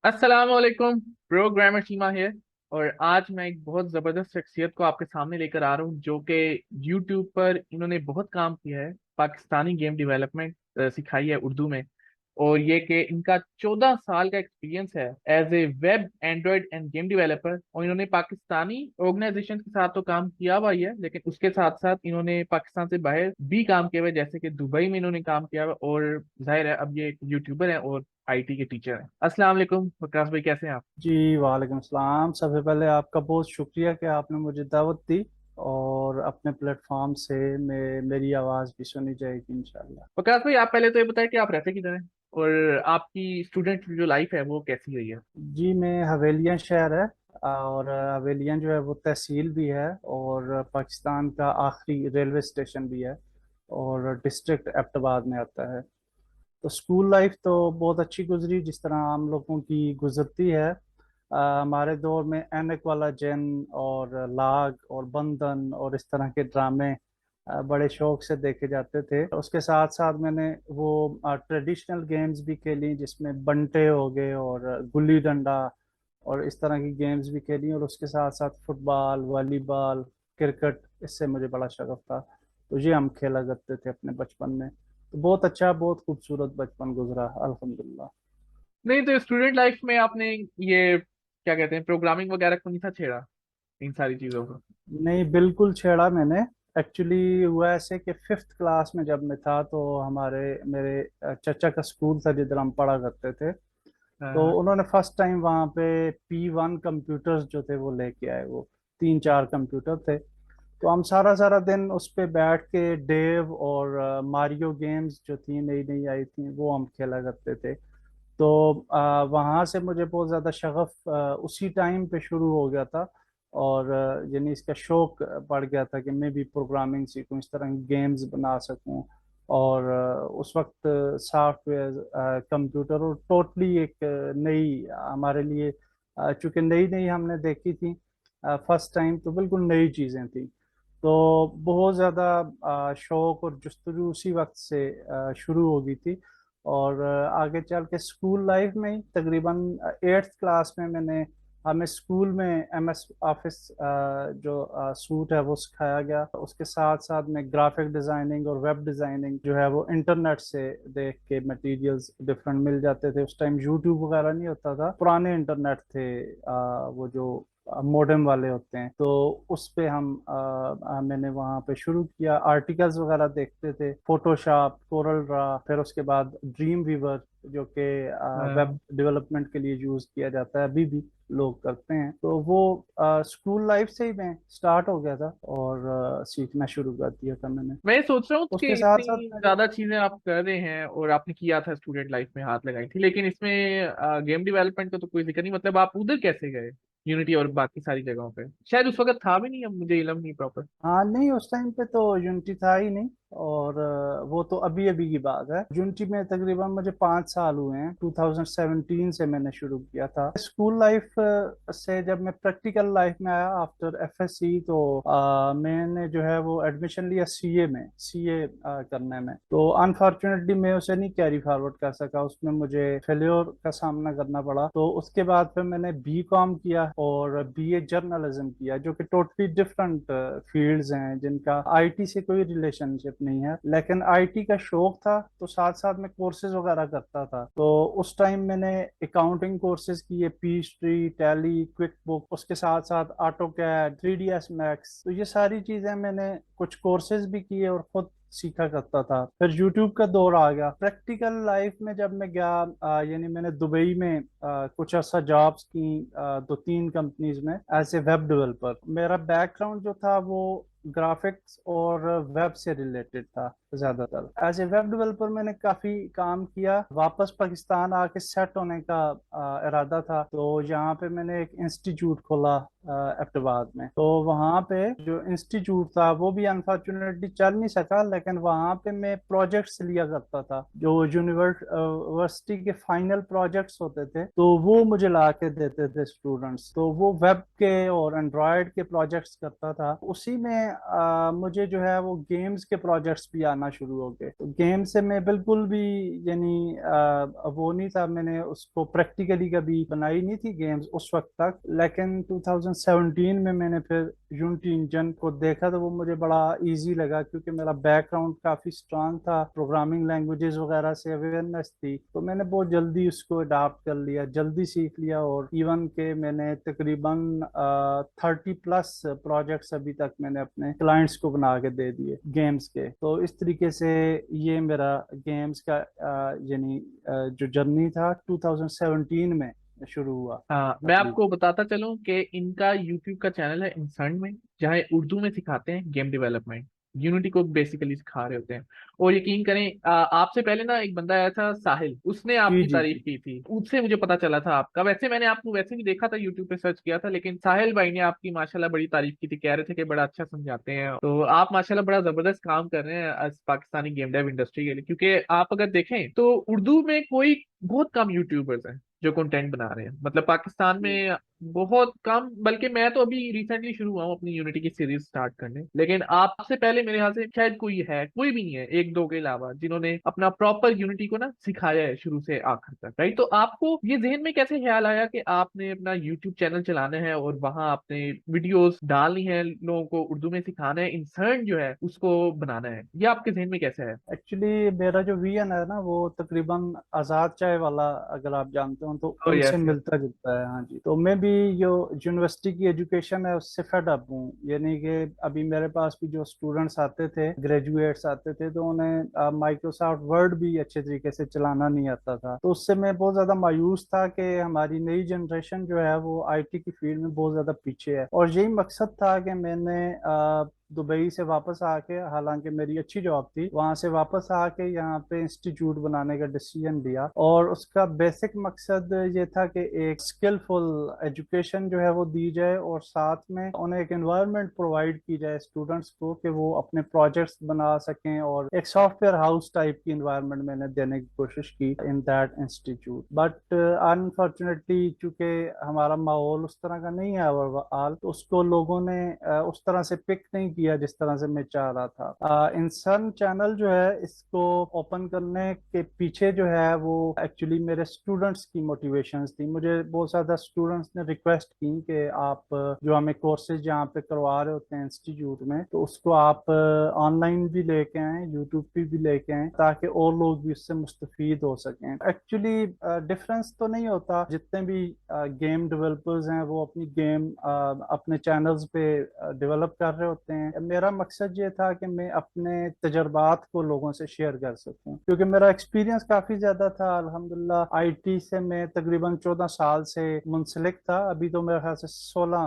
अस्सलाम वालेकुम। प्रोग्रामर शीमा है। और आज मैं एक बहुत ज़बरदस्त शख्सियत को आपके सामने लेकर आ रहा हूँ जो कि यूट्यूब पर इन्होंने बहुत काम किया है। पाकिस्तानी गेम डेवलपमेंट सिखाई है उर्दू में। और ये कि इनका 14 साल का एक्सपीरियंस है as a web Android and game developer. और इन्होंने पाकिस्तानी ऑर्गेनाइजेशन के साथ तो काम किया हुआ ही है, लेकिन उसके साथ साथ इन्होंने पाकिस्तान से बाहर भी काम किया हुआ है, जैसे कि दुबई में इन्होंने काम किया हुआ है। और जाहिर है अब ये एक यूट्यूबर है और आईटी के टीचर हैं। अस्सलाम वालेकुम वकास भाई, कैसे हैं आप? जी वालेकुम सलाम। सबसे पहले आपका बहुत शुक्रिया कि आपने मुझे दावत दी और अपने प्लेटफॉर्म से मेरी आवाज़ भी सुनी जाएगी इंशाल्लाह। वकास भाई, आप पहले तो ये बताएं कि आप रहते किधर हैं और आपकी स्टूडेंट जो लाइफ है वो कैसी रही है? जी, मैं हवेलियाँ शहर है और हवेलियाँ जो है वो तहसील भी है और पाकिस्तान का आखिरी रेलवे स्टेशन भी है और डिस्ट्रिक्ट एबटाबाद में आता है। तो स्कूल लाइफ तो बहुत अच्छी गुजरी, जिस तरह आम लोगों की गुजरती है। हमारे दौर में ऐनक वाला जन और लाग और बंधन और इस तरह के ड्रामे बड़े शौक से देखे जाते थे। उसके साथ साथ मैंने वो ट्रेडिशनल गेम्स भी खेली, जिसमें बंटे हो गए और गुल्ली डंडा और इस तरह की गेम्स भी खेली। और उसके साथ साथ फुटबॉल, वॉलीबॉल, क्रिकेट, इससे मुझे बड़ा शगफ था। तो ये हम खेला करते थे अपने बचपन में। तो बहुत अच्छा, बहुत खूबसूरत बचपन गुजरा अल्हम्दुलिल्लाह। नहीं तो स्टूडेंट लाइफ में आपने ये क्या कहते हैं, प्रोग्रामिंग वगैरह को नहीं था छेड़ा, इन सारी चीजों को? नहीं, बिल्कुल छेड़ा मैंने। एक्चुअली हुआ ऐसे कि फिफ्थ क्लास में जब मैं था तो हमारे मेरे चचा का स्कूल था जिधर हम पढ़ा करते थे। तो हाँ। उन्होंने फर्स्ट टाइम वहाँ पे P1 कंप्यूटर्स जो थे वो लेके आए। वो तीन चार कंप्यूटर थे। तो हम सारा सारा दिन उस पे बैठ के डेव और मारियो गेम्स जो थी नई नई आई थी वो हम खेला करते थे। तो वहाँ से मुझे बहुत ज़्यादा शगफ उसी टाइम पे शुरू हो गया था। और यानी इसका शौक बढ़ गया था कि मैं भी प्रोग्रामिंग सीखूं, इस तरह की गेम्स बना सकूं। और उस वक्त सॉफ्टवेयर, कंप्यूटर और टोटली एक नई हमारे लिए, चूंकि नई नई हमने देखी थी फर्स्ट टाइम, तो बिल्कुल नई चीज़ें थी। तो बहुत ज़्यादा शौक और जुस्तजू उसी वक्त से शुरू हो गई थी। और आगे चल के स्कूल लाइफ में ही तकरीबन एट्थ क्लास में मैंने हमें स्कूल में MS ऑफिस जो सूट है वो सिखाया गया। उसके साथ साथ में ग्राफिक डिज़ाइनिंग और वेब डिज़ाइनिंग जो है वो इंटरनेट से देख के मटेरियल्स डिफरेंट मिल जाते थे। उस टाइम यूट्यूब वगैरह नहीं होता था, पुराने इंटरनेट थे, वो जो मॉडेम वाले होते हैं। तो उस पे मैंने वहाँ पे शुरू किया, आर्टिकल्स वगैरह देखते थे, फोटोशॉप, कोरल ड्रा, फिर उसके बाद ड्रीम वीवर जो कि वेब हाँ। डेवलपमेंट के लिए यूज किया जाता है, अभी भी लोग करते हैं। तो वो स्कूल लाइफ से ही मैं स्टार्ट हो गया था और सीखना शुरू कर दिया था मैंने। मैं सोच रहा हूँ कि उसके साथ साथ इतनी मेरे। ज्यादा चीजें आप कर रहे हैं और आपने किया था स्टूडेंट लाइफ में, हाथ लगाई थी, लेकिन इसमें गेम डेवलपमेंट का तो कोई जिक्र नहीं। मतलब आप उधर कैसे गए यूनिटी और बाकी सारी जगहों पे? शायद उस वक्त था भी नहीं, अब मुझे इलम नहीं प्रॉपर। हाँ नहीं, उस टाइम पे तो यूनिटी था ही नहीं। और वो तो अभी अभी की बात है। यूनिटी में तकरीबन मुझे 5 साल हुए हैं, 2017 से मैंने शुरू किया था। स्कूल लाइफ से जब मैं प्रैक्टिकल लाइफ में आया आफ्टर FSC, तो मैंने जो है वो एडमिशन लिया CA में, CA करने में। तो अनफॉर्चुनेटली मैं उसे नहीं कैरी फॉरवर्ड कर सका, उसमें मुझे फेल्योर का सामना करना पड़ा। तो उसके बाद फिर मैंने B.Com किया और BA जर्नलिज्म किया, जो कि टोटली डिफरेंट फील्ड्स हैं जिनका IT से कोई रिलेशनशिप नहीं है। लेकिन IT का शौक था तो साथ साथ में कोर्सेज वगैरह करता था। तो उस टाइम मैंने अकाउंटिंग कोर्सेज किए, Peachtree, टैली, क्विक बुक, उसके साथ साथ ऑटो कैड, 3ds मैक्स। तो ये सारी चीजें मैंने कुछ कोर्सेज भी किए और खुद सीखा करता था। फिर यूट्यूब का दौर आ गया। प्रैक्टिकल लाइफ में जब मैं गया, यानी मैंने दुबई में कुछ अर्सा जॉब्स की, 2-3 कंपनीज में एज ए वेब डेवलपर। मेरा बैकग्राउंड जो था वो ग्राफिक्स और वेब से रिलेटेड था ज्यादातर। एज ए वेब डेवलपर मैंने काफी काम किया। वापस पाकिस्तान आके सेट होने का इरादा था, तो यहाँ पे मैंने एक इंस्टीट्यूट खोला ایبٹ آباد میں. تو وہاں پہ جو انسٹیٹیوٹ تھا وہ بھی انفارچونیٹلی چل نہیں سکا, لیکن وہاں پہ میں پروجیکٹس لیا کرتا تھا, جو یونیورسٹی کے فائنل پروجیکٹس ہوتے تھے تو وہ مجھے لا کے دیتے تھے اسٹوڈنٹس. تو وہ ویب کے اور اینڈرائڈ کے پروجیکٹس کرتا تھا. اسی میں مجھے جو ہے وہ گیمز کے پروجیکٹس بھی آنا شروع ہو گئے. تو گیم سے میں بالکل بھی یعنی وہ نہیں تھا, میں نے اس کو پریکٹیکلی کبھی بنائی نہیں تھی گیمز اس وقت تک. لیکن 2017 میں نے پھر یونٹی انجن کو دیکھا تو وہ مجھے بڑا ایزی لگا, کیونکہ میرا بیک گراؤنڈ کافی اسٹرانگ تھا, پروگرامنگ لینگویجز وغیرہ سے اویئرنیس تھی. تو میں نے بہت جلدی اس کو اڈاپٹ کر لیا, جلدی سیکھ لیا, اور ایون کہ میں نے تقریباً 30+ پروجیکٹس ابھی تک میں نے اپنے کلائنٹس کو بنا کے دے دیے گیمز کے. تو اس طریقے سے یہ میرا گیمز کا یعنی جو جرنی تھا 2017 میں شروع ہوا میں تقریباً. آپ کو بتاتا چلوں کہ ان کا یوٹیوب کا چینل ہے انسرن میں, جہاں اردو میں سکھاتے ہیں گیم ڈیولپمنٹ, یونٹی کو بیسیکلی سکھا رہے ہوتے ہیں. اور یقین کریں آپ سے پہلے نا ایک بندہ آیا تھا ساحل, اس نے آپ جی کی جی جی. تعریف کی تھی, اس سے مجھے پتا چلا تھا آپ کا. ویسے میں نے آپ کو ویسے بھی دیکھا تھا یوٹیوب پہ سرچ کیا تھا, لیکن ساحل بھائی نے آپ کی ماشاءاللہ بڑی تعریف کی تھی, کہہ رہے تھے کہ بڑا اچھا سمجھاتے ہیں. تو آپ ماشاءاللہ بڑا زبردست کام کر رہے ہیں پاکستانی گیم ڈیو انڈسٹری کے لیے, کیونکہ آپ اگر دیکھیں تو اردو میں کوئی بہت کم یوٹیوبرز ہیں جو کنٹینٹ بنا رہے ہیں. مطلب پاکستان میں بہت کم, بلکہ میں تو ابھی ریسنٹلی شروع ہوا ہوں اپنی یونٹی کی سیریز سٹارٹ کرنے. لیکن آپ سے پہلے میرے خیال سے شاید کوئی بھی نہیں ہے, ایک دو کے علاوہ, جنہوں نے اپنا پراپر یونٹی کو نا سکھایا ہے شروع سے آخر تک, رائٹ. تو آپ کو یہ ذہن میں کیسے خیال آیا کہ آپ نے اپنا یوٹیوب چینل چلانا ہے اور وہاں اپنے ویڈیوز ڈالنی ہے, لوگوں کو اردو میں سکھانا ہے, انسرن جو ہے اس کو بنانا ہے, یہ آپ کے ذہن میں کیسے ہے؟ ایکچولی میرا جو ویژن ہے نا وہ تقریباً آزاد چائے والا, اگر آپ جانتے ہوں تو او ان سے یس یس. ملتا جلتا ہے. ہاں جی. تو میں بھی جو یونیورسٹی کی ایجوکیشن ہے اس سے فیڈ اپ ہوں. یعنی کہ ابھی میرے پاس بھی جو اسٹوڈنٹس آتے تھے, گریجویٹس آتے تھے, تو انہیں مائکروسافٹ ورڈ بھی اچھے طریقے سے چلانا نہیں آتا تھا. تو اس سے میں بہت زیادہ مایوس تھا کہ ہماری نئی جنریشن جو ہے وہ آئی ٹی کی فیلڈ میں بہت زیادہ پیچھے ہے. اور یہی مقصد تھا کہ میں نے دبئی سے واپس آ کے, حالانکہ میری اچھی جاب تھی, وہاں سے واپس آ کے یہاں پہ انسٹیٹیوٹ بنانے کا ڈیسیژن لیا. اور اس کا بیسک مقصد یہ تھا کہ ایک اسکلفل ایجوکیشن جو ہے وہ دی جائے, اور ساتھ میں انہیں ایک انوائرمنٹ پرووائڈ کی جائے اسٹوڈنٹس کو کہ وہ اپنے پروجیکٹس بنا سکیں, اور ایک سافٹ ویئر ہاؤس ٹائپ کی انوائرمنٹ میں نے دینے کی کوشش کی in that institute. But unfortunately چونکہ ہمارا ماحول اس طرح کا نہیں ہے اوور, تو اس کو لوگوں نے اس طرح سے پک نہیں کیا جس طرح سے میں چاہ رہا تھا. انسان چینل جو ہے اس کو اوپن کرنے کے پیچھے جو ہے وہ ایکچولی میرے اسٹوڈنٹس کی موٹیویشنز تھی. مجھے بہت زیادہ اسٹوڈنٹس نے ریکویسٹ کی کہ آپ جو ہمیں کورسز یہاں پہ کروا رہے ہوتے ہیں انسٹیٹیوٹ میں, تو اس کو آپ آن لائن بھی لے کے آئیں, یوٹیوب پہ بھی لے کے آئیں, تاکہ اور لوگ بھی اس سے مستفید ہو سکیں. ایکچولی ڈفرینس تو نہیں ہوتا, جتنے بھی گیم ڈیولپرز ہیں وہ اپنی گیم اپنے چینلز پہ ڈیولپ کر رہے ہوتے ہیں. میرا مقصد یہ تھا کہ میں اپنے تجربات کو لوگوں سے شیئر کر سکوں, کیونکہ میرا ایکسپیرینس کافی زیادہ تھا. الحمدللہ آئی ٹی سے میں تقریباً 14 سال سے منسلک تھا. ابھی تو میرے خیال سے 16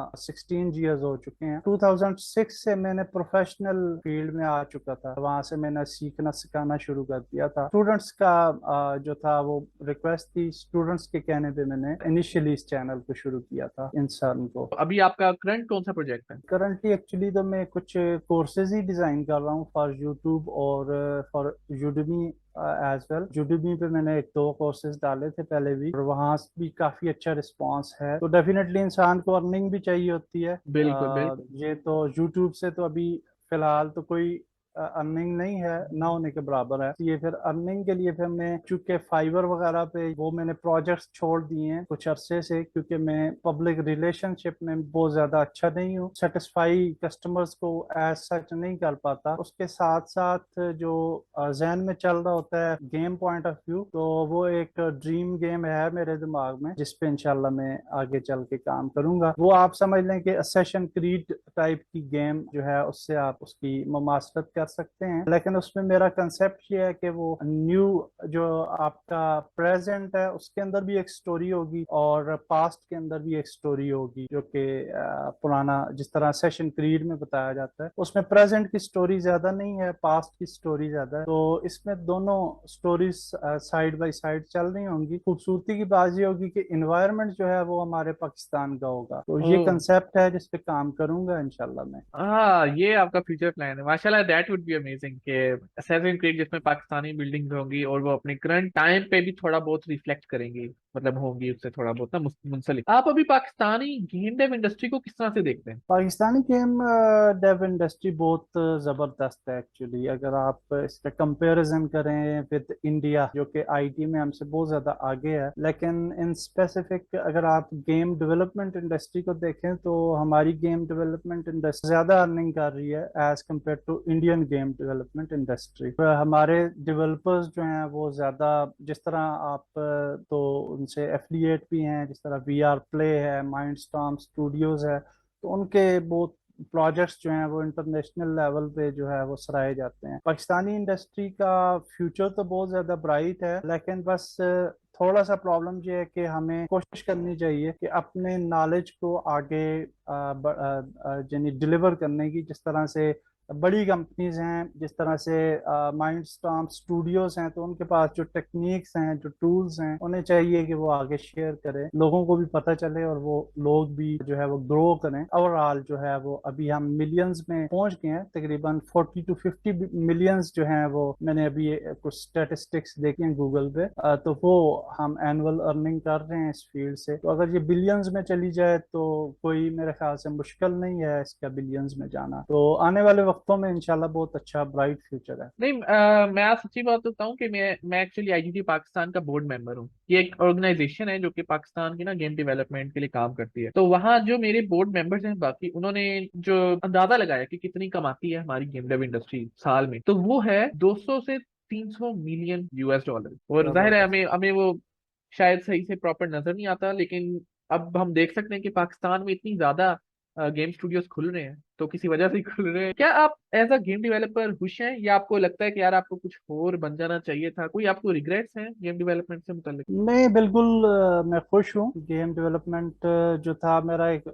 ایئرز ہو چکے ہیں. 2006 سے میں نے پروفیشنل فیلڈ میں آ چکا تھا, وہاں سے میں نے سیکھنا سکھانا شروع کر دیا تھا. اسٹوڈنٹس کا جو تھا وہ ریکویسٹ تھی, اسٹوڈنٹس کے کہنے پہ میں نے انیشیلی اس چینل کو شروع کیا تھا انسان کو. ابھی آپ کا کرنٹ کون سا پروجیکٹ ہے؟ کرنٹلی ایکچولی تو میں کچھ کورسز ہی ڈیزائن کر رہا ہوں فار یوٹیوب اور for Udemy as well. Udemy پہ میں نے ایک دو کورسز ڈالے تھے پہلے بھی, اور وہاں بھی کافی اچھا رسپانس ہے. تو ڈیفینیٹلی انسان کو ارننگ بھی چاہیے ہوتی ہے. بالکل بالکل. یہ تو یوٹیوب سے تو ابھی فی الحال تو کوئی ارننگ نہیں ہے, نہ ہونے کے برابر ہے. یہ پھر ارننگ کے لیے پھر میں چونکہ فائبر وغیرہ پہ وہ میں نے پروجیکٹس چھوڑ دیے ہیں کچھ عرصے سے, کیونکہ میں پبلک ریلیشن شپ میں بہت زیادہ اچھا نہیں ہوں, سیٹسفائی کسٹمرز کو ایز سچ نہیں کر پاتا. اس کے ساتھ ساتھ جو ذہن میں چل رہا ہوتا ہے گیم پوائنٹ آف ویو, تو وہ ایک ڈریم گیم ہے میرے دماغ میں جس پہ انشاءاللہ میں آگے چل کے کام کروں گا. وہ آپ سمجھ لیں کہ اسیشن کریڈ ٹائپ کی گیم جو ہے, اس سے آپ اس کی مماثلت کر सकते हैं, लेकिन उसमें मेरा कंसेप्ट ये है कि वो न्यू जो आपका प्रेजेंट है उसके अंदर भी एक स्टोरी होगी और पास्ट के अंदर भी एक स्टोरी होगी, जो कि पुराना जिस तरह सेशन क्रीड में बताया जाता है उसमें प्रेजेंट की स्टोरी ज्यादा नहीं है, पास्ट की स्टोरी ज्यादा है। तो इसमें दोनों स्टोरीज साइड बाय साइड चल रही होंगी। खूबसूरती की बात ये होगी कि इन्वायरमेंट जो है वो हमारे पाकिस्तान का होगा। तो ओ, ये कंसेप्ट है जिस पे काम करूंगा इंशाल्लाह मैं। हाँ, ये आपका फ्यूचर प्लान है माशाल्लाह। दैट वुड बी अमेजिंग कि असैसिन क्रीड जिसमें पाकिस्तानी बिल्डिंग्स होंगी और वो अपने करंट टाइम पे भी थोड़ा बहुत रिफ्लेक्ट करेंगी, मतलब होंगी उससे थोड़ा बहुत ना मुंसलिक। आप अभी पाकिस्तानी गेम डेव इंडस्ट्री को किस तरह से देखते हैं? पाकिस्तानी गेम डेव इंडस्ट्री बहुत ज़बरदस्त है एक्चुअली। अगर आप इसका कंपैरिजन करें विद इंडिया जो कि आईटी में हमसे बहुत ज़्यादा आगे है, लेकिन इन स्पेसिफिक अगर आप गेम डेवलपमेंट इंडस्ट्री को देखें तो हमारी गेम डेवलपमेंट इंडस्ट्री ज़्यादा अर्निंग कर रही है as compared to Indian game development industry. हमारे डेवलपर्स जो हैं वो ज़्यादा, जिस तरह आप तो उनसे एफिलिएट भी हैं, जिस तरह वी आर प्ले है, माइंड स्टॉर्म स्टूडियोज़ है, तो उनके बहुत प्रोजेक्ट्स जो हैं वो इंटरनेशनल लेवल पे जो है वो सराहे जाते हैं। पाकिस्तानी इंडस्ट्री का फ्यूचर तो बहुत ज़्यादा ब्राइट है, लेकिन बस थोड़ा सा प्रॉब्लम ये है कि हमें कोशिश करनी चाहिए कि अपने नॉलेज को आगे यानी डिलीवर करने की। जिस तरह से बड़ी कंपनीज हैं, जिस तरह से माइंड स्टॉर्म स्टूडियोज हैं, तो उनके पास जो टेक्निक्स हैं, जो टूल्स हैं, उन्हें चाहिए कि वो आगे शेयर करें, लोगों को भी पता चले और वो लोग भी जो है वो ग्रो करें। ओवरऑल जो है वो अभी हम मिलियंस में पहुंच गए हैं, तकरीबन 40 to 50 मिलियंस जो हैं वो, मैंने अभी कुछ स्टेटिस्टिक्स देखी हैं गूगल पे, तो वो हम एनुअल अर्निंग कर रहे हैं इस फील्ड से। तो अगर ये बिलियंस में चली जाए तो कोई मेरे ख्याल से मुश्किल नहीं है इसका बिलियंस में जाना। तो आने वाले वक्तों में इंशाल्लाह बहुत अच्छा ब्राइट फ्यूचर है। नहीं, मैं आज सच्ची बात बताऊं कि मैं एक्चुअली आईजीटी पाकिस्तान का बोर्ड मेंबर हूँ। ये एक ऑर्गेनाइजेशन है जो कि पाकिस्तान की ना गेम डेवलपमेंट के लिए काम करती है। तो वहाँ जो मेरे बोर्ड मेंबर्स हैं बाकी, उन्होंने जो अंदाजा लगाया कि कितनी कमाती है हमारी गेम डेव इंडस्ट्री साल में, तो वो है 200 से 300 मिलियन US डॉलर। और जाहिर है जबरदस्त। हमें हमें वो शायद सही से प्रॉपर नजर नहीं आता, लेकिन अब हम देख सकते हैं कि पाकिस्तान में इतनी ज्यादा गेम स्टूडियोज खुल रहे हैं तो किसी वजह से ही खुल रहे हैं। क्या आप एज अ गेम डेवलपर खुश हैं, या आपको लगता है कि यार आपको कुछ और बन जाना चाहिए था? कोई आपको रिग्रेट्स हैं गेम डेवलपमेंट से मुताल्लिक? नहीं, बिल्कुल मैं खुश हूँ। गेम डेवलपमेंट जो था मेरा एक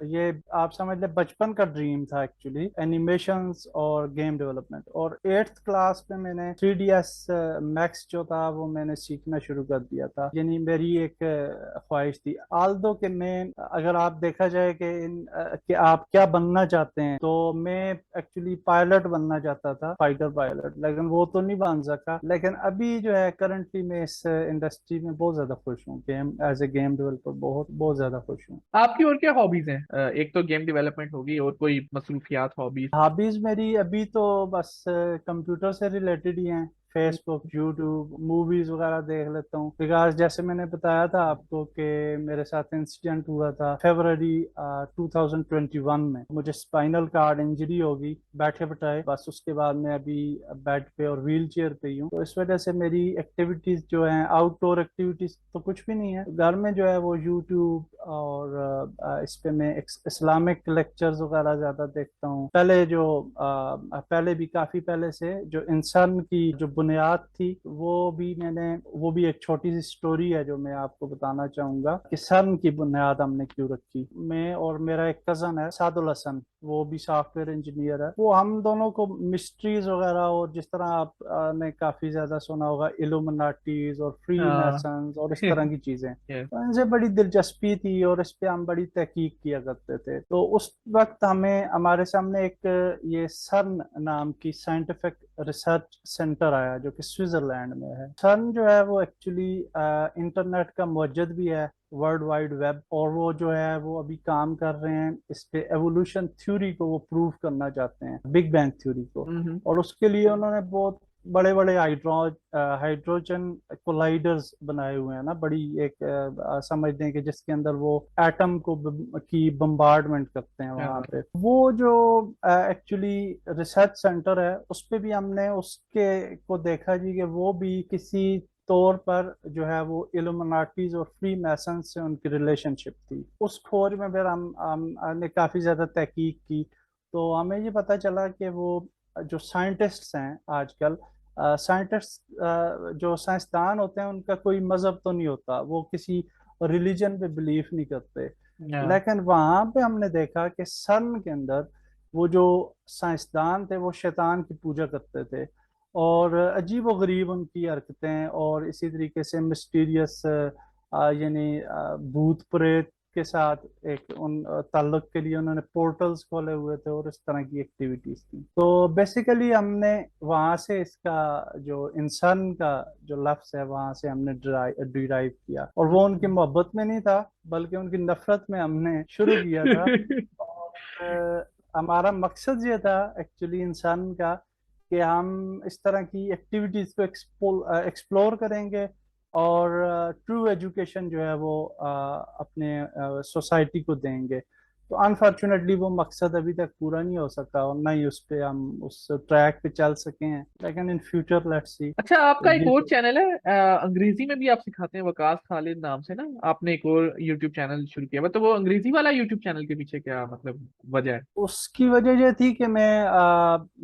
ये आप समझ ले बचपन का ड्रीम था एक्चुअली, एनिमेशंस और गेम डेवलपमेंट। और 8th क्लास में मैंने 3DS मैक्स जो था वो मैंने सीखना शुरू कर दिया था, यानी मेरी एक ख्वाहिश थी। आल्दो कि मैं, अगर आप देखा जाए कि कि आप क्या बनना चाहते हैं, तो मैं एक्चुअली पायलट बनना चाहता था, फाइटर पायलट, लेकिन वो तो नहीं बन सका। लेकिन अभी जो है करंटली मैं इस इंडस्ट्री में बहुत ज्यादा खुश हूँ, game as a game developer बहुत बहुत ज्यादा खुश हूँ। आपकी और क्या हॉबीज हैं? एक तो गेम डेवलपमेंट होगी, और कोई मसरूफियात हॉबीज? हॉबीज मेरी अभी तो बस कंप्यूटर से रिलेटेड ही हैं। फेसबुक, यूट्यूब, मूवीज वगैरह देख लेता हूँ। बिकॉज जैसे मैंने बताया था आपको कि मेरे साथ इंसिडेंट हुआ था फरवरी 2021 में, मुझे स्पाइनल कार्ड इंजरी होगी बैठे बिठाए। बस उसके बाद मैं अभी बेड पे और व्हील चेयर पे ही हूँ। तो इस वजह से मेरी एक्टिविटीज जो हैं, आउटडोर एक्टिविटीज तो कुछ भी नहीं है। घर में जो है वो यूट्यूब और इस पे मैं इस्लामिक लेक्चर्स वगैरह ज्यादा देखता हूँ। पहले जो पहले भी काफी पहले से जो इंसान की जो बुनियाद थी, वो भी एक छोटी सी स्टोरी है जो मैं आपको बताना चाहूंगा कि सन की बुनियाद हमने क्यों रखी। मैं और मेरा एक कजन है सादुल हसन, वो भी सॉफ्टवेयर इंजीनियर है। वो हम दोनों को मिस्ट्रीज वगैरह, और जिस तरह आप ने काफी ज्यादा सुना होगा इल्यूमिनाटीज और फ्री हाँ। मैसन्स और इस तरह की चीजें, Yes. तो इनसे बड़ी दिलचस्पी थी और इस पे हम बड़ी तहकीक किया करते थे। तो उस वक्त हमें हमारे सामने एक ये सर्न नाम की साइंटिफिक रिसर्च सेंटर आया जो कि स्विट्जरलैंड में है। सर्न जो है वो एक्चुअली इंटरनेट का मुवज्जिद भी है, वर्ल्ड वाइड वेब। और वो जो है वो अभी काम कर रहे हैं इस पे, एवोल्यूशन थ्योरी को वो प्रूव करना चाहते हैं, बिग बैंग थ्योरी को। हम्म। और उसके लिए उन्होंने बहुत बड़े बड़े हाइड्रोजन कोलाइडर्स बनाए हुए हैं ना, बड़ी एक समझ दें कि जिसके अंदर वो एटम को की बम्बार्डमेंट करते हैं वहां हाँ। पे। वो जो एक्चुअली रिसर्च सेंटर है उस पे भी हमने उसके को देखा जी कि वो भी किसी तौर पर जो है वो इल्यूमिनाटीज और फ्री मैसन से उनकी रिलेशनशिप थी। उस खोज में फिर हमने काफी ज्यादा तहकीक की, तो हमें ये पता चला कि वो जो साइंटिस्ट्स हैं आजकल, साइंटिस्ट जो साइंसदान होते हैं उनका कोई मजहब तो नहीं होता, वो किसी रिलीजन पे बिलीव नहीं करते। या लेकिन वहां पे हमने देखा कि सन के अंदर वो जो साइंसदान थे वो शैतान की पूजा करते थे, और अजीब व गरीब उनकी हरकतें, और इसी तरीके से मिस्टीरियस यानी भूत प्रेत के साथ एक उन ताल्लुक के लिए उन्होंने पोर्टल्स खोले हुए थे और इस तरह की एक्टिविटीज थी। तो बेसिकली हमने वहां से इसका जो इंसान का जो लफ्ज है वहां से हमने डिराइव किया, और वो उनकी मोहब्बत में नहीं था बल्कि उनकी नफरत में हमने शुरू किया था। और हमारा मकसद ये था एक्चुअली इंसान का कि हम इस तरह की एक्टिविटीज को एक्सप्लोर करेंगे, और ट्रू एजुकेशन जो है वो अपने सोसाइटी को देंगे। तो अनफॉर्चुनेटली वो मकसद अभी तक पूरा नहीं हो सका, और ना ही उस पे हम उस ट्रैक पे चल सके हैं, लेकिन इन फ्यूचर लेट्स सी। अच्छा, तो आपका एक ये और तो चैनल है, अंग्रेजी में भी आप सिखाते हैं, वकास खालिद नाम से ना, आपने एक और यूट्यूब चैनल शुरू किया, मतलब वो अंग्रेजी वाला यूट्यूब चैनल के पीछे क्या मतलब वजह है? उसकी वजह ये थी कि मैं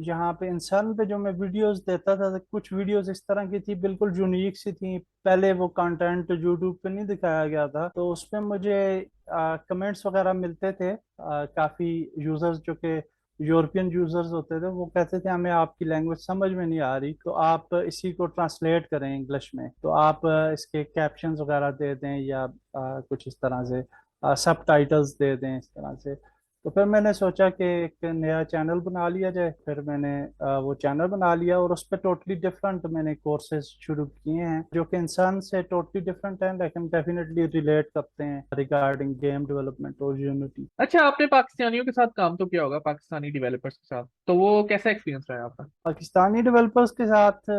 यहाँ पे इंसान पे जो मैं वीडियोस देता था, तो कुछ वीडियोस इस तरह की थी, बिल्कुल यूनिक सी थी, पहले वो कंटेंट यूट्यूब पे नहीं दिखाया गया था। तो उसमें मुझे कमेंट्स वगैरह मिलते थे, काफ़ी यूजर्स जो कि यूरोपियन यूजर्स होते थे, वो कहते थे हमें आपकी लैंग्वेज समझ में नहीं आ रही, तो आप इसी को ट्रांसलेट करें इंग्लिश में, तो आप इसके कैप्शंस वगैरह दे दें, या कुछ इस तरह से सब टाइटल्स दे दें इस तरह से। तो फिर मैंने सोचा कि एक नया चैनल बना लिया जाए। फिर मैंने वो चैनल बना लिया, और उस पर टोटली डिफरेंट मैंने कोर्सेज शुरू किए हैं जो कि इंसान से टोटली डिफरेंट हैं, लेकिन डेफिनेटली रिलेट करते हैं रिगार्डिंग गेम डेवलपमेंट और यूनिटी। अच्छा, आपने पाकिस्तानियों के साथ काम तो किया होगा, पाकिस्तानी डेवलपर्स के साथ, तो वो कैसा एक्सपीरियंस रहा आपका? पाकिस्तानी डेवलपर्स के साथ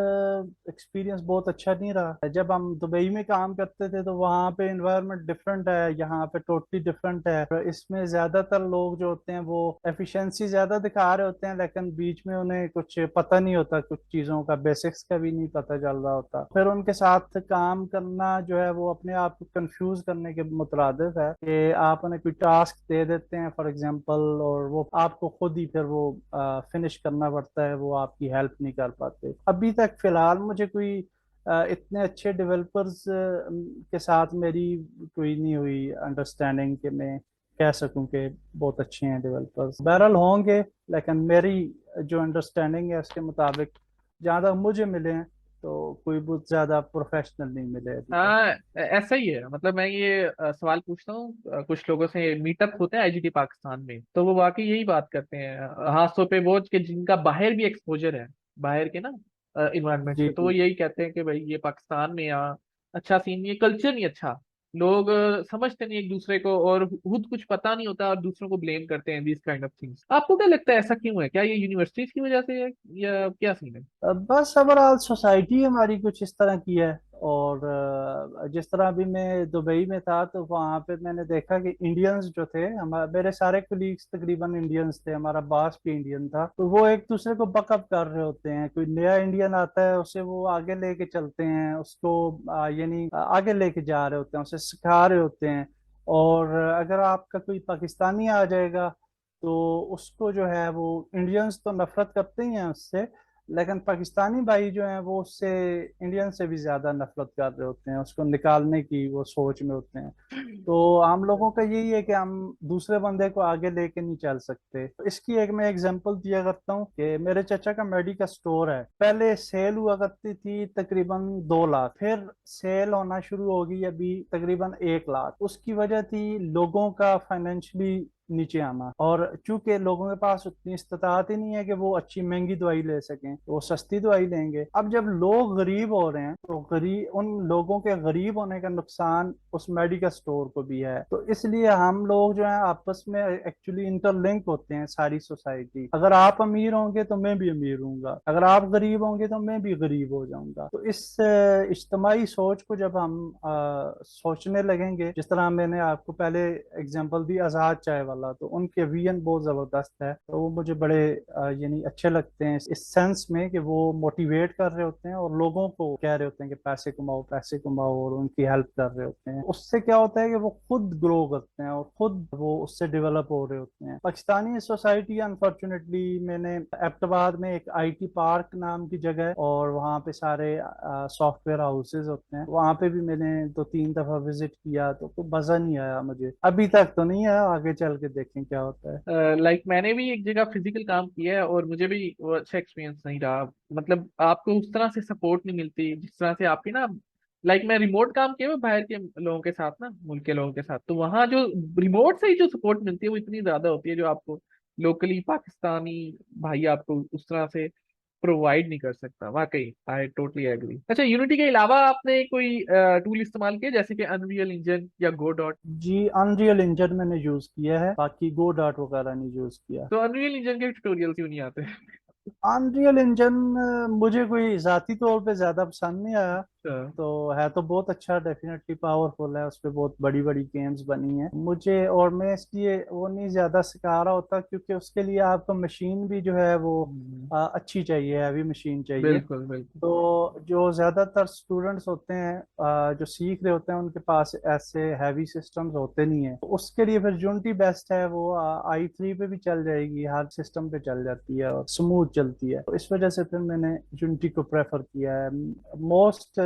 एक्सपीरियंस बहुत अच्छा नहीं रहा। जब हम दुबई में काम करते थे तो वहाँ पे इन्वायरमेंट डिफरेंट है, यहाँ पे टोटली डिफरेंट है। और इसमें ज्यादातर लोग जो होते हैं वो एफिशिएंसी ज्यादा दिखा रहे होते हैं, लेकिन बीच में उन्हें कुछ पता नहीं होता, कुछ चीजों का बेसिक्स का भी नहीं पता चल रहा होता। फिर उनके साथ काम करना जो है वो अपने आप को कंफ्यूज करने के मुतरादिफ है कि आप उन्हें कोई टास्क दे देते हैं फॉर एग्जांपल, और वो आपको खुद ही फिर वो फिनिश करना पड़ता है, वो आपकी हेल्प नहीं कर पाते। अभी तक फिलहाल मुझे कोई इतने अच्छे डेवलपर्स के साथ मेरी कोई नहीं हुई अंडरस्टैंडिंग कि मैं कह सकूं कि बहुत अच्छे हैं डेवलपर्स। बहरहाल होंगे, लेकिन मेरी जो अंडरस्टैंडिंग है उसके मुताबिक जहाँ तक मुझे मिले हैं तो कोई बहुत ज्यादा प्रोफेशनल नहीं मिले अभी तक। हाँ, ऐसा ही है, मतलब मैं ये सवाल पूछता हूँ, कुछ लोगों से मीटअप होते हैं आईजीटी पाकिस्तान में, तो वो वाकई यही बात करते हैं, खासतौर पे वो कि जिनका बाहर भी एक्सपोजर है, बाहर के ना इन्वायरमेंट जी से, तो वो जी। यही कहते हैं कि भाई ये पाकिस्तान में यहाँ अच्छा सीन नहीं है, कल्चर नहीं अच्छा, लोग समझते नहीं एक दूसरे को, और खुद कुछ पता नहीं होता और दूसरों को ब्लेम करते हैं, दिस काइंड ऑफ थिंग्स। आपको क्या लगता है ऐसा क्यों है? क्या ये यूनिवर्सिटीज की वजह से है या क्या सीन है? बस ओवरऑल सोसाइटी हमारी कुछ इस तरह की है। और जिस तरह अभी मैं दुबई में था तो वहाँ पे मैंने देखा कि इंडियंस जो थे, हमारे मेरे सारे कुलीग्स तकरीबन इंडियंस थे, हमारा बॉस भी इंडियन था, तो वो एक दूसरे को बकअप कर रहे होते हैं। कोई नया इंडियन आता है उसे वो आगे लेके चलते हैं, उसको यानी आगे लेके जा रहे होते हैं, उसे सिखा रहे होते हैं। और अगर आपका कोई पाकिस्तानी आ जाएगा तो उसको जो है वो इंडियंस तो नफरत करते ही हैं उससे, लेकिन पाकिस्तानी भाई जो हैं वो उससे इंडियन से भी ज्यादा नफरत कर रहे होते हैं, उसको निकालने की वो सोच में होते हैं। तो हम लोगों का यही है कि हम दूसरे बंदे को आगे लेके नहीं चल सकते। तो इसकी एक मैं एग्जांपल दिया करता हूँ कि मेरे चाचा का मेडी का स्टोर है। पहले सेल हुआ करती थी तकरीबन 2 लाख, फिर सेल होना शुरू हो गई अभी तकरीबन 1 लाख। उसकी वजह थी लोगों का फाइनेंशियली नीचे आना, और चूंकि लोगों के पास उतनी इस्तात ही नहीं है कि वो अच्छी महंगी दवाई ले सकें, तो वो सस्ती दवाई लेंगे। अब जब लोग गरीब हो रहे हैं तो गरीब उन लोगों के गरीब होने का नुकसान उस मेडिकल स्टोर को भी है। तो इसलिए हम लोग जो है आपस में एक्चुअली इंटरलिंक होते हैं, सारी सोसाइटी। अगर आप अमीर होंगे तो मैं भी अमीर हूंगा, अगर आप गरीब होंगे तो मैं भी गरीब हो जाऊंगा। तो इस इज्तमाही सोच को जब हम सोचने लगेंगे, जिस तरह मैंने आपको पहले एग्जांपल दी आज़ाद चाय वाला, ماشاءاللہ، تو ان کے ویژن بہت زبردست ہے، تو وہ مجھے بڑے یعنی اچھے لگتے ہیں اس سینس میں کہ وہ موٹیویٹ کر رہے ہوتے ہیں اور لوگوں کو کہہ رہے ہوتے ہیں کہ پیسے کماؤ پیسے کماؤ، اور ان کی ہیلپ کر رہے ہوتے ہیں۔ اس سے کیا ہوتا ہے کہ وہ خود گرو کرتے ہیں اور خود وہ اس سے ڈیولپ ہو رہے ہوتے ہیں۔ پاکستانی سوسائٹی انفارچونیٹلی، میں نے ایبٹ آباد میں ایک آئی ٹی پارک نام کی جگہ ہے، اور وہاں پہ سارے سافٹ ویئر ہاؤسز ہوتے ہیں، وہاں پہ بھی میں نے 2-3 دفعہ وزٹ کیا، تو کوئی مزہ نہیں آیا مجھے، ابھی تک تو نہیں آیا، آگے چل کے دیکھیں کیا ہوتا ہے۔ لائک میں نے بھی ایک جگہ فزیکل کام کیا ہے اور مجھے بھی وہ اچھا ایکسپیرینس نہیں رہا، مطلب آپ کو اس طرح سے سپورٹ نہیں ملتی جس طرح سے آپ کی نا، لائک میں ریموٹ کام کیا ہوا باہر کے لوگوں کے ساتھ نا، ملک کے لوگوں کے ساتھ، تو وہاں جو ریموٹ سے ہی جو سپورٹ ملتی ہے وہ اتنی زیادہ ہوتی ہے جو آپ کو لوکلی پاکستانی بھائی آپ کو اس طرح سے پرووائڈ نہیں کر سکتا، واقعی آئی ٹوٹلی ایگری۔ اچھا، یونٹی کے علاوہ آپ نے کوئی ٹول استعمال کیا جیسے کہ انریل انجن یا گو ڈاٹ؟ جی انریل انجن میں نے یوز کیا ہے، باقی گو ڈاٹ وغیرہ نہیں یوز کیا۔ تو انریل انجن کے ٹیوٹوریل کیوں نہیں آتے؟ انریل انجن مجھے کوئی ذاتی طور پہ زیادہ پسند نہیں آیا، اچھا، تو ہے تو بہت اچھا، ڈیفینیٹلی پاورفل ہے، اس پہ بہت بڑی بڑی گیمز بنی ہیں مجھے، اور میں اس لیے وہ نہیں زیادہ سکھا رہا ہوتا کیونکہ اس کے لیے آپ کو مشین بھی جو ہے وہ اچھی چاہیے، ہیوی مشین چاہیے۔ بالکل بالکل تو جو زیادہ تر اسٹوڈنٹس ہوتے ہیں جو سیکھ رہے ہوتے ہیں، ان کے پاس ایسے ہیوی سسٹمز ہوتے نہیں ہیں، اس کے لیے پھر یونٹی بیسٹ ہے، وہ i3 پہ بھی چل جائے گی، ہر سسٹم پہ چل جاتی ہے اور سموتھ چلتی ہے، تو اس وجہ سے پھر میں نے یونٹی کو پریفر کیا ہے موسٹ،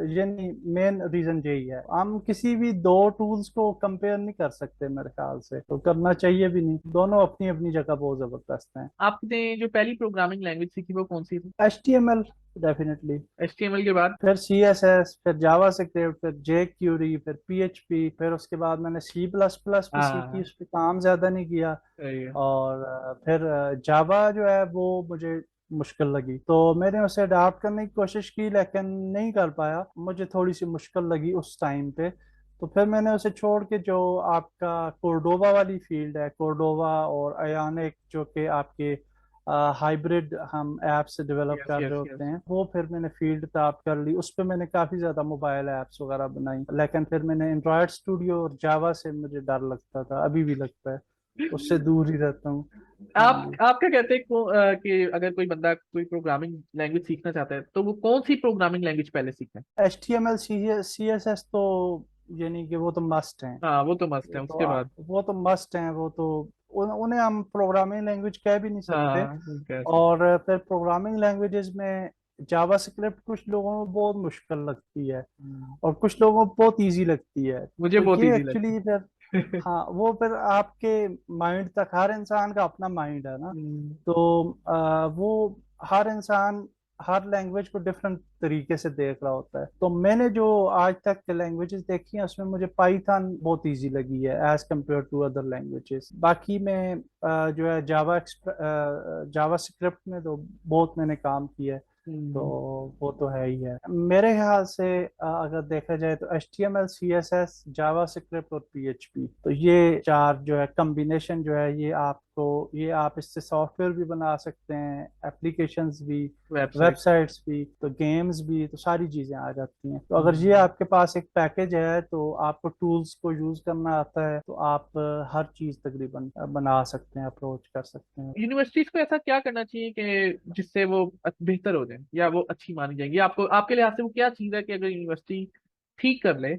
یعنی مین ریزن یہی ہے۔ ہم کسی بھی دو ٹولز کو کمپیئر نہیں کر سکتے میرے خیال سے، تو کرنا چاہیے بھی نہیں، دونوں اپنی اپنی جگہ بہت زبردست ہیں۔ آپ نے جو پہلی پروگرامنگ لینگویج سیکھی وہ کون سی تھی؟ HTML definitely, H T M L کے بعد؟ پھر CSS، پھر جاوا سکرپٹ، پھر جے کیوری، پھر PHP، پھر اس کے بعد میں نے C++ بھی سیکھی، ہاں اس پہ کام زیادہ نہیں کیا، صحیح ہے۔ اور پھر جاوا جو ہے وہ مجھے مشکل لگی، تو میں نے اسے اڈاپٹ کرنے کی کوشش کی لیکن نہیں کر پایا، مجھے تھوڑی سی مشکل لگی اس ٹائم پہ، تو پھر میں نے اسے چھوڑ کے جو آپ کا کوردوبا والی فیلڈ ہے، کوردوبا اور ایانک، جو کہ آپ کے ہائیبرڈ ہم ایپ سے ڈیولپ یس کر یس رہے یس۔ ہوتے ہیں، وہ پھر میں نے فیلڈ اڈاپٹ کر لی، اس پہ میں نے کافی زیادہ موبائل ایپس وغیرہ بنائی، لیکن پھر میں نے اینڈرائڈ اسٹوڈیو اور جاوا سے مجھے ڈر لگتا تھا، ابھی بھی لگتا ہے، اس سے دور ہی رہتا ہوں۔ ہاں آپ جی۔ آپ کیا کہتے ہیں کہ اگر کوئی بندہ کوئی پروگرامنگ لینگویج سیکھنا چاہتا ہے تو وہ کون سی پروگرامنگ لینگویج پہلے سیکھنا ہے؟ HTML CSS تو یعنی کہ وہ تو مسٹ ہیں، ہاں وہ تو مست ہے، وہ اس تو کے بعد؟ وہ تو مسٹ ہیں، وہ تو انہیں ہم پروگرامنگ لینگویج کہہ بھی نہیں سکتے۔ ہاں کہہ سکتے۔ اور پھر پروگرامنگ لینگویجز میں جاوا سکرپٹ کچھ لوگوں کو بہت مشکل لگتی ہے، اور کچھ لوگوں کو بہت ایزی لگتی ہے، مجھے تو بہت یہ ایزی لگتی ایکچولی پھر، ہے۔ ہاں وہ پھر آپ کے مائنڈ تک، ہر انسان کا اپنا مائنڈ ہے نا، تو وہ ہر انسان ہر لینگویج کو ڈفرینٹ طریقے سے دیکھ رہا ہوتا ہے، تو میں نے جو آج تک لینگویجز دیکھی ہیں اس میں مجھے پائتھن بہت ایزی لگی ہے as compared to other languages, باقی میں جو ہے جاوا سکرپٹ میں تو بہت میں نے کام کیا ہے، تو وہ تو ہے ہی ہے میرے خیال سے، اگر دیکھا جائے تو HTML CSS جاوا سکرپٹ اور PHP، تو یہ چار جو ہے کمبینیشن جو ہے، یہ آپ اس سے سافٹ ویئر بھی بنا سکتے ہیں، اپلیکیشنز بھی، ویب ویب سائٹ۔ سائٹس بھی، تو گیمز بھی، تو ساری چیزیں آ جاتی ہیں، تو اگر یہ آپ کے پاس ایک پیکج ہے تو آپ کو ٹولز کو یوز کرنا آتا ہے، تو آپ ہر چیز تقریباً بنا سکتے ہیں، اپروچ کر سکتے ہیں۔ یونیورسٹیز کو ایسا کیا کرنا چاہیے کہ جس سے وہ بہتر ہو جائیں یا وہ اچھی مانی جائیں گی؟ آپ کے لحاظ سے وہ کیا چیز ہے کہ اگر یونیورسٹی ٹھیک کر لے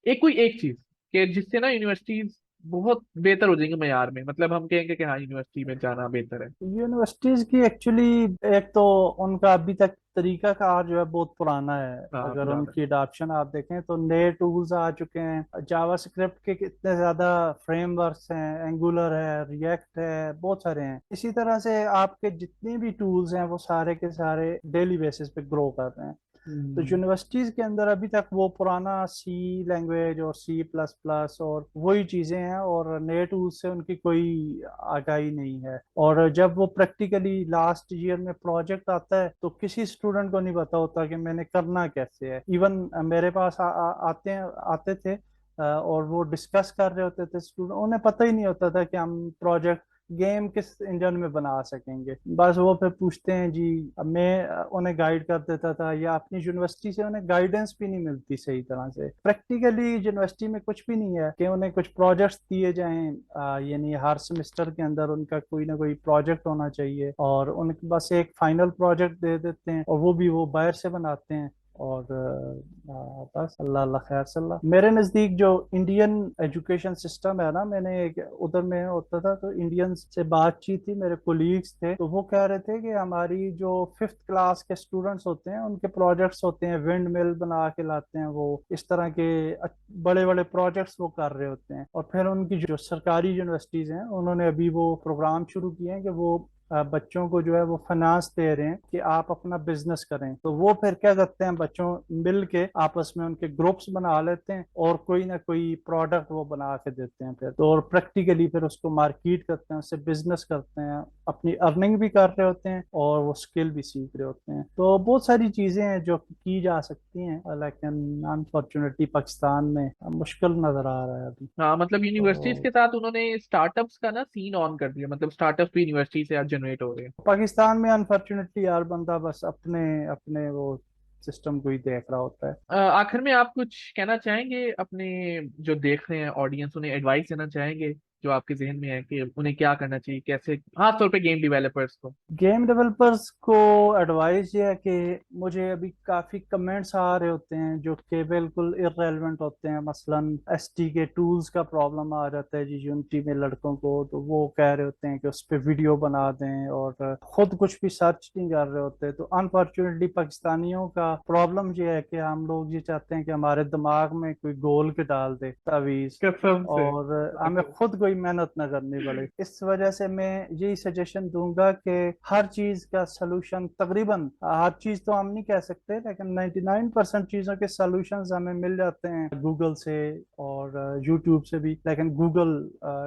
ایک چیز کہ جس سے نا یونیورسٹیز بہت بہتر ہو جائیں گے معیار میں، مطلب ہم کہیں گے کہ ہاں یونیورسٹی میں جانا بہتر ہے؟ یونیورسٹیز کی ایکچولی ایک تو ان کا ابھی تک طریقہ کار جو ہے بہت پرانا ہے، ہاں اگر ان پرانا کی اڈاپشن آپ دیکھیں تو نئے ٹولز آ چکے ہیں، جاوا سکرپٹ کے کتنے زیادہ فریم ورکس ہیں، اینگولر ہے، ریئیکٹ ہے، بہت سارے ہیں، اسی طرح سے آپ کے جتنے بھی ٹولز ہیں وہ سارے کے سارے ڈیلی بیسس پہ گرو کر رہے ہیں، تو یونیورسٹیز کے اندر ابھی تک وہ پرانا سی لینگویج اور C++ اور وہی چیزیں ہیں، اور نئے ٹولز سے ان کی کوئی آگاہی نہیں ہے، اور جب وہ پریکٹیکلی لاسٹ ایئر میں پروجیکٹ آتا ہے تو کسی اسٹوڈنٹ کو نہیں پتا ہوتا کہ میں نے کرنا کیسے ہے، ایون میرے پاس آتے تھے اور وہ ڈسکس کر رہے ہوتے تھے اسٹوڈنٹ، انہیں پتہ ہی نہیں ہوتا تھا کہ ہم پروجیکٹ गेम किस इंजन में बना सकेंगे। बस वो फिर पूछते हैं जी। अब मैं उन्हें गाइड कर देता था, या अपनी यूनिवर्सिटी से उन्हें गाइडेंस भी नहीं मिलती सही तरह से। प्रैक्टिकली यूनिवर्सिटी में कुछ भी नहीं है कि उन्हें कुछ प्रोजेक्ट्स दिए जाएं, यानी हर सेमेस्टर के अंदर उनका कोई ना कोई प्रोजेक्ट होना चाहिए, और उनके बस एक फाइनल प्रोजेक्ट दे देते हैं, और वो भी वो बाहर से बनाते हैं। और बस अल्लाह अल्लाह खैर सल्ला। मेरे नज़दीक जो इंडियन एजुकेशन सिस्टम है ना, मैंने एक उधर में होता था तो इंडियन से बातचीत थी, मेरे कोलीग्स थे, तो वो कह रहे थे कि हमारी जो 5th क्लास के स्टूडेंट्स होते हैं उनके प्रोजेक्ट्स होते हैं, विंड मिल बना के लाते हैं, वो इस तरह के बड़े बड़े प्रोजेक्ट्स वो कर रहे होते हैं। और फिर उनकी जो सरकारी यूनिवर्सिटीज हैं उन्होंने अभी वो प्रोग्राम शुरू किए हैं कि वो बच्चों को जो है वो फाइनेंस दे रहे हैं कि आप अपना बिजनेस करें। तो वो फिर क्या करते हैं, बच्चों मिल के आपस में उनके ग्रुप्स बना लेते हैं और कोई ना कोई प्रोडक्ट वो बना के देते हैं फिर तो, और प्रैक्टिकली फिर उसको मार्केट करते हैं, उससे बिजनेस करते हैं, अपनी अर्निंग भी कर रहे होते हैं और वो स्किल भी सीख रहे होते हैं। तो बहुत सारी चीजें हैं जो की जा सकती हैं, लेकिन अनफॉर्चुनेटली पाकिस्तान में मुश्किल नजर आ रहा है अभी। हाँ, मतलब यूनिवर्सिटीज तो के साथ उन्होंने स्टार्टअप्स का ना सीन ऑन कर दिया, मतलब स्टार्टअप्स भी यूनिवर्सिटी से आज जनरेट हो रहे हैं। पाकिस्तान में अनफॉर्चुनेटली यार बंदा बस अपने अपने वो सिस्टम को ही देख रहा होता है। आखिर में आप कुछ कहना चाहेंगे अपने जो देख रहे हैं ऑडियंस, उन्हें एडवाइस देना चाहेंगे जो आपके जहन में है कि उन्हें क्या करना चाहिए, कैसे, खास तौर पे गेम डेवलपर्स को? गेम डेवलपर्स को एडवाइस ये है कि मुझे अभी काफ़ी कमेंट्स आ रहे होते हैं जो कि बिल्कुल इररेलेवेंट होते हैं। मसलन एसटी के टूल्स का प्रॉब्लम आ जाता है जी यूनिटी में लड़कों को, तो वो कह रहे होते हैं कि उस पर वीडियो बना दें और खुद कुछ भी सर्च नहीं कर रहे होते। तो अनफॉर्चुनेटली पाकिस्तानियों का प्रॉब्लम ये है कि हम लोग ये चाहते हैं कि हमारे दिमाग में कोई गोल के डाल दे तावीज़, कसम से। और हमें खुद कोई मेहनत न करनी पड़े। इस वजह से मैं यही सजेशन दूंगा कि हर चीज का सलूशन, तकरीबन हर चीज तो हम नहीं कह सकते, लेकिन 99% चीजों के सॉल्यूशंस हमें मिल जाते हैं गूगल से और यूट्यूब से भी। लेकिन Google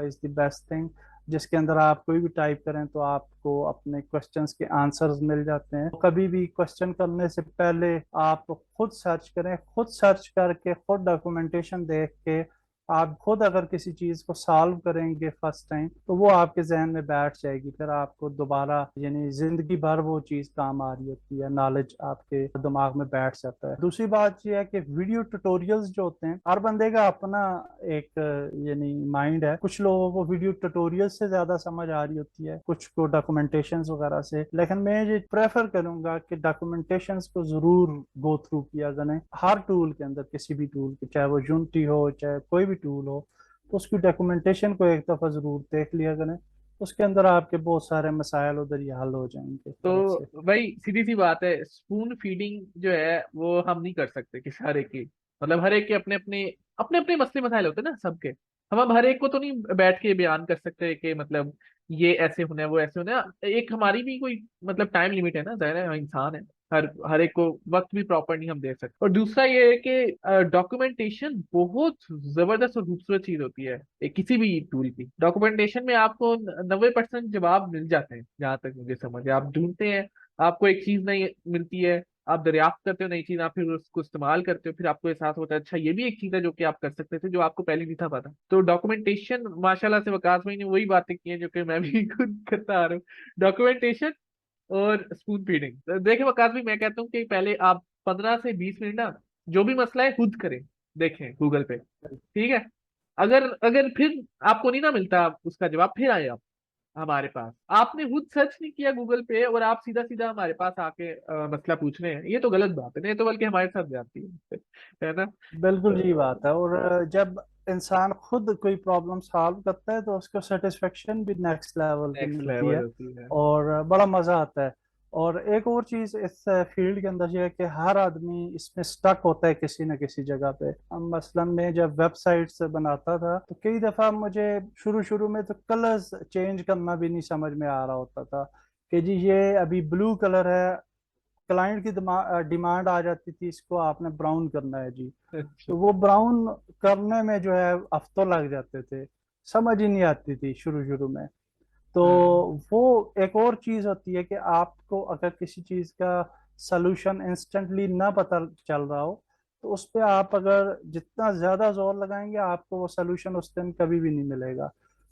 is the best thing, जिसके अंदर आप कोई भी टाइप करें तो आपको अपने क्वेश्चंस के आंसर्स मिल जाते हैं। कभी भी क्वेश्चन करने से पहले आप खुद सर्च करें, खुद सर्च करके खुद डॉक्यूमेंटेशन देख के आप खुद अगर किसी चीज को सॉल्व करेंगे फर्स्ट टाइम तो वो आपके जहन में बैठ जाएगी, फिर आपको दोबारा यानी जिंदगी भर वो चीज काम आ रही होती है, नॉलेज आपके दिमाग में बैठ जाता है। दूसरी बात ये है कि वीडियो ट्यूटोरियल्स जो होते हैं, हर बंदे का अपना एक यानी माइंड है। कुछ लोगों को वीडियो ट्यूटोरियल से ज्यादा समझ आ रही होती है, कुछ को डॉक्यूमेंटेशंस वगैरह से, लेकिन मैं ये प्रेफर करूंगा कि डॉक्यूमेंटेशंस को जरूर गो थ्रू किया करें हर टूल के अंदर, किसी भी टूल के, चाहे वो यूनिटी हो चाहे कोई भी टूल हो, तो उसकी डॉक्यूमेंटेशन को एक दफा जरूर देख लिया करें। उसके अंदर आपके बहुत सारे मसाइल उधर ही हल हो जाएंगे फिर से। तो भाई सीधी सी बात है, स्पून फीडिंग जो है वो हम नहीं कर सकते किसी हर एक की। मतलब हर एक के अपने अपने अपने अपने मसले मसाइल होते हैं ना सबके। हम अब हर एक को तो नहीं बैठ के बयान कर सकते कि मतलब ये ऐसे होना है वो ऐसे होना है। एक हमारी भी कोई मतलब टाइम लिमिट है ना, जाहिर है हम इंसान है। हर हर एक को वक्त भी प्रॉपर नहीं हम दे सकते। और दूसरा ये है कि डॉक्यूमेंटेशन बहुत जबरदस्त और खूबसूरत चीज होती है किसी भी टूल की। डॉक्यूमेंटेशन में आपको 90% जवाब मिल जाते हैं, जहां तक मुझे समझ है। आप ढूंढते हैं, आपको एक चीज नहीं मिलती है, आप दरियाफ्त करते हो नई चीज, आप फिर उसको इस्तेमाल करते हो, फिर आपको एहसास होता है अच्छा ये भी एक चीज है जो कि आप कर सकते थे, जो आपको पहले नहीं था पता। तो डॉक्यूमेंटेशन माशाल्लाह से वकास भाई ने वही बातें की हैं जो कि मैं भी खुद करता आ रहा हूँ। डॉक्यूमेंटेशन और स्पून फीडिंग। देखिए वकास भाई, मैं कहता हूँ कि पहले आप 15 से 20 मिनट ना जो भी मसला है खुद करें, देखें गूगल पे, ठीक है? अगर अगर फिर आपको नहीं ना मिलता उसका जवाब, फिर आए आप हमारे पास। आपने खुद सर्च नहीं किया गूगल पे और आप सीधा सीधा हमारे पास आके मसला पूछ रहे हैं, ये तो गलत बात है। नहीं तो बल्कि हमारे साथ जाती है ना? बिल्कुल यही तो बात है। और जब इंसान खुद कोई प्रॉब्लम सॉल्व करता है तो उसको सेटिस्फेक्शन भी नेक्स्ट लेवल की नेक्स्ट मिलती लेवल है होती है। और बड़ा मजा आता है। और एक और चीज इस फील्ड के अंदर ये है कि हर आदमी इसमें स्टक होता है किसी न किसी जगह पे। अब मसलन मैं जब वेबसाइट से बनाता था तो कई दफा मुझे शुरू शुरू में तो कलर्स चेंज करना भी नहीं समझ में आ रहा होता था कि जी ये अभी ब्लू कलर है, क्लाइंट की डिमांड आ जाती थी इसको आपने ब्राउन करना है जी। अच्छा। तो वो ब्राउन करने में जो है हफ्तों लग जाते थे, समझ ही नहीं आती थी शुरू शुरू में। तो हाँ। वो एक और चीज होती है कि आपको अगर किसी चीज का सलूशन इंस्टेंटली ना पता चल रहा हो तो उस पे आप अगर जितना ज्यादा जोर लगाएंगे आपको वो सलूशन उस दिन कभी भी नहीं मिलेगा।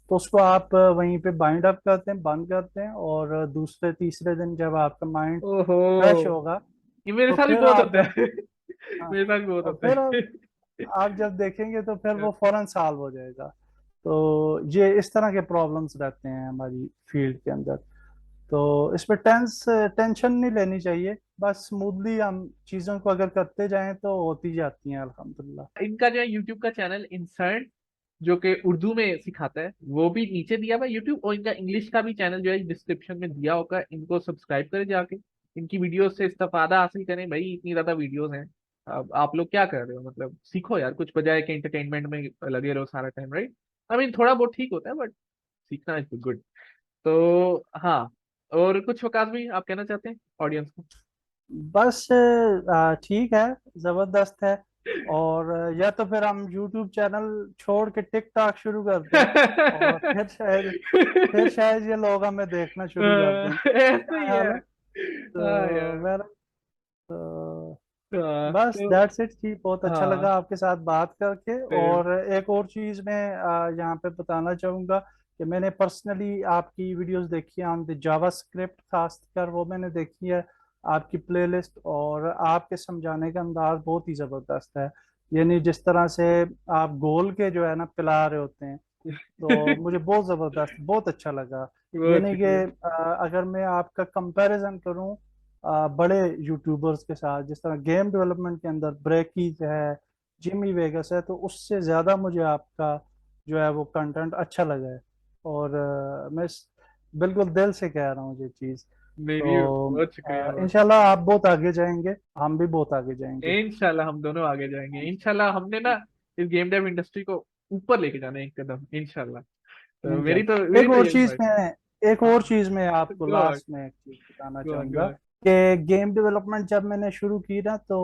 تو اس کو آپ وہیں پہ بائنڈ اپ کرتے ہیں، بند کرتے ہیں، اور دوسرے تیسرے دن جب آپ کا مائنڈ ओहो, فریش ہوگا ये मेरे تو साथ भी پھر बहुत آپ होता है। ہاں، मेरे साथ भी बहुत اور होता پھر है। آپ جب دیکھیں گے تو پھر وہ فوراً سالو ہو جائے گا. تو یہ اس طرح کے پرابلمس رہتے ہیں ہماری فیلڈ کے اندر. تو اس پہ ٹینشن نہیں لینی چاہیے، بس اسموتھلی ہم چیزوں کو اگر کرتے جائیں تو ہوتی جاتی ہیں الحمدللہ. इनका जो है यूट्यूब का चैनल इंसर्ट, जो कि उर्दू में सिखाता है, वो भी नीचे दिया हुआ है यूट्यूब, और इनका इंग्लिश का भी चैनल जो है डिस्क्रिप्शन में दिया होगा, इनको सब्सक्राइब करें जाके, इनकी वीडियोस से इस्तेफादा हासिल करें भाई, इतनी ज्यादा वीडियोस हैं। अब आप लोग क्या कर रहे हो, मतलब सीखो यार कुछ, बजाय के एंटरटेनमेंट में लगे रहो सारा टाइम, राइट? आई मीन थोड़ा बहुत ठीक होता है, बट सीखना इज गुड। तो हाँ, और कुछ वकास भी आप कहना चाहते हैं ऑडियंस को? बस ठीक है, जबरदस्त है. और या तो फिर हम यूट्यूब चैनल छोड़ के टिक टॉक शुरू कर दें, और फिर शायद ये लोग हमें देखना शुरू कर दें. ऐसे क्या ही है। ख्याल है? हाँ तो यार। मेरा तो हाँ बस तो दैट्स इट जी. बहुत अच्छा हाँ लगा आपके साथ बात करके. फिर और एक और चीज़ मैं यहाँ पे बताना चाहूँगा कि मैंने पर्सनली आपकी वीडियोस देखी हैं ऑन द जावा स्क्रिप्ट, खासकर वो मैंने देखी है. आपकी प्लेलिस्ट और आपके समझाने का अंदाज बहुत ही ज़बरदस्त है. यानी जिस तरह से आप गोल के जो है ना पिला रहे होते हैं, तो मुझे बहुत ज़बरदस्त, बहुत अच्छा लगा. बहुत यानी कि शुक्रिया। अगर मैं आपका कंपैरिजन करूं बड़े यूट्यूबर्स के साथ, जिस तरह गेम डेवलपमेंट के अंदर ब्रेकीज है, जिमी वेगस है, तो उससे ज़्यादा मुझे आपका जो है वो कंटेंट अच्छा लगा है. और बिल्कुल दिल से कह रहा हूँ ये चीज़. नहीं नहीं, तो बहुत शुक्रिया, बहुत इंशाल्लाह आप बहुत आगे जाएंगे, हम भी बहुत आगे जाएंगे. इंशाल्लाह हम दोनों आगे जाएंगे इंशाल्लाह। हमने ना इस गेम डेव इंडस्ट्री को ऊपर लेके जाना है एक कदम इंशाल्लाह। तो इंशाल्लाह. मेरी तो यही बात। एक और हाँ, चीज मैं आपको गो ऑन, लास्ट में एक चीज बताना गो ऑन, चाहूंगा गो ऑन। कि गेम डेवलपमेंट जब मैंने शुरू की ना, तो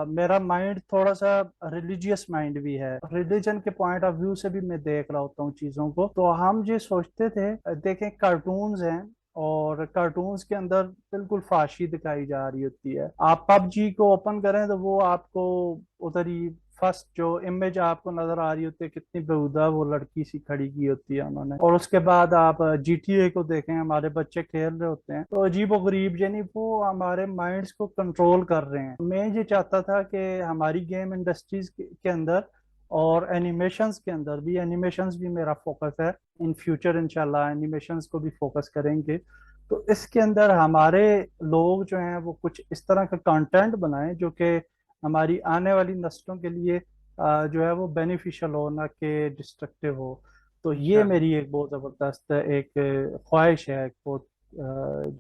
मेरा माइंड थोड़ा सा रिलीजियस माइंड भी है. रिलीजन के पॉइंट ऑफ व्यू से भी मैं देख रहा होता हूँ चीजों को. तो हम जो सोचते थे, देखें कार्टून्स हैं, और कार्टून्स के अंदर बिल्कुल फाशी दिखाई जा रही होती है. आप पबजी को ओपन करें तो वो आपको उधर ही फर्स्ट जो इमेज आपको नजर आ रही होती है, कितनी बेहुदा वो लड़की सी खड़ी की होती है उन्होंने. और उसके बाद आप जीटीए को देखें, हमारे बच्चे खेल रहे होते हैं, तो अजीब और गरीब, यानी वो हमारे माइंड्स को कंट्रोल कर रहे हैं. मैं ये चाहता था कि हमारी गेम इंडस्ट्रीज के अंदर और एनिमेशंस के अंदर भी, एनिमेशंस भी मेरा फोकस है. इन फ्यूचर इंशाल्लाह एनिमेशंस को भी फोकस करेंगे. तो इसके अंदर हमारे लोग जो हैं वो कुछ इस तरह का कंटेंट बनाएं जो कि हमारी आने वाली नस्लों के लिए जो है वो बेनिफिशियल हो, ना कि डिस्ट्रक्टिव हो. तो ये इंशाल्लाह। मेरी एक बहुत ज़बरदस्त एक ख्वाहिश है, एक बहुत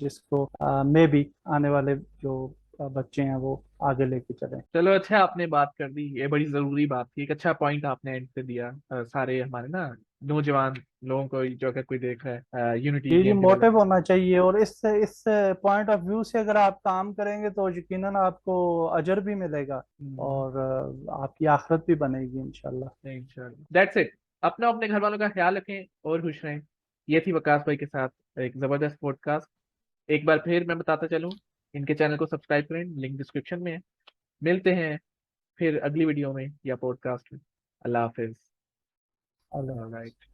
जिसको मैं भी आने वाले जो बच्चे हैं वो आगे लेके चलें. चलो अच्छा, आपने बात कर दी, ये बड़ी जरूरी बात थी, एक अच्छा पॉइंट आपने एंड पे दिया। सारे हमारे ना नौजवान लोगों को जो अगर कोई देख रहा है यूनिटी जी जी, गेम मोटिव डेवलपमेंट। होना चाहिए. और इस पॉइंट ऑफ व्यू से अगर आप काम करेंगे तो यकीनन आपको अजर भी मिलेगा, और आपकी आखिरत भी बनेगी इंशाल्लाह. इंशाल्लाह, दैट्स इट। अपना अपने घर वालों का ख्याल रखें और खुश रहें। ये थी वकास भाई के साथ एक जबरदस्त पॉडकास्ट। एक बार फिर मैं बताता चलूं, इनके चैनल को सब्सक्राइब करें, लिंक डिस्क्रिप्शन में है। मिलते हैं फिर अगली वीडियो में या पॉडकास्ट में। अल्लाह हाफिज। अल्लाह. ऑलराइट।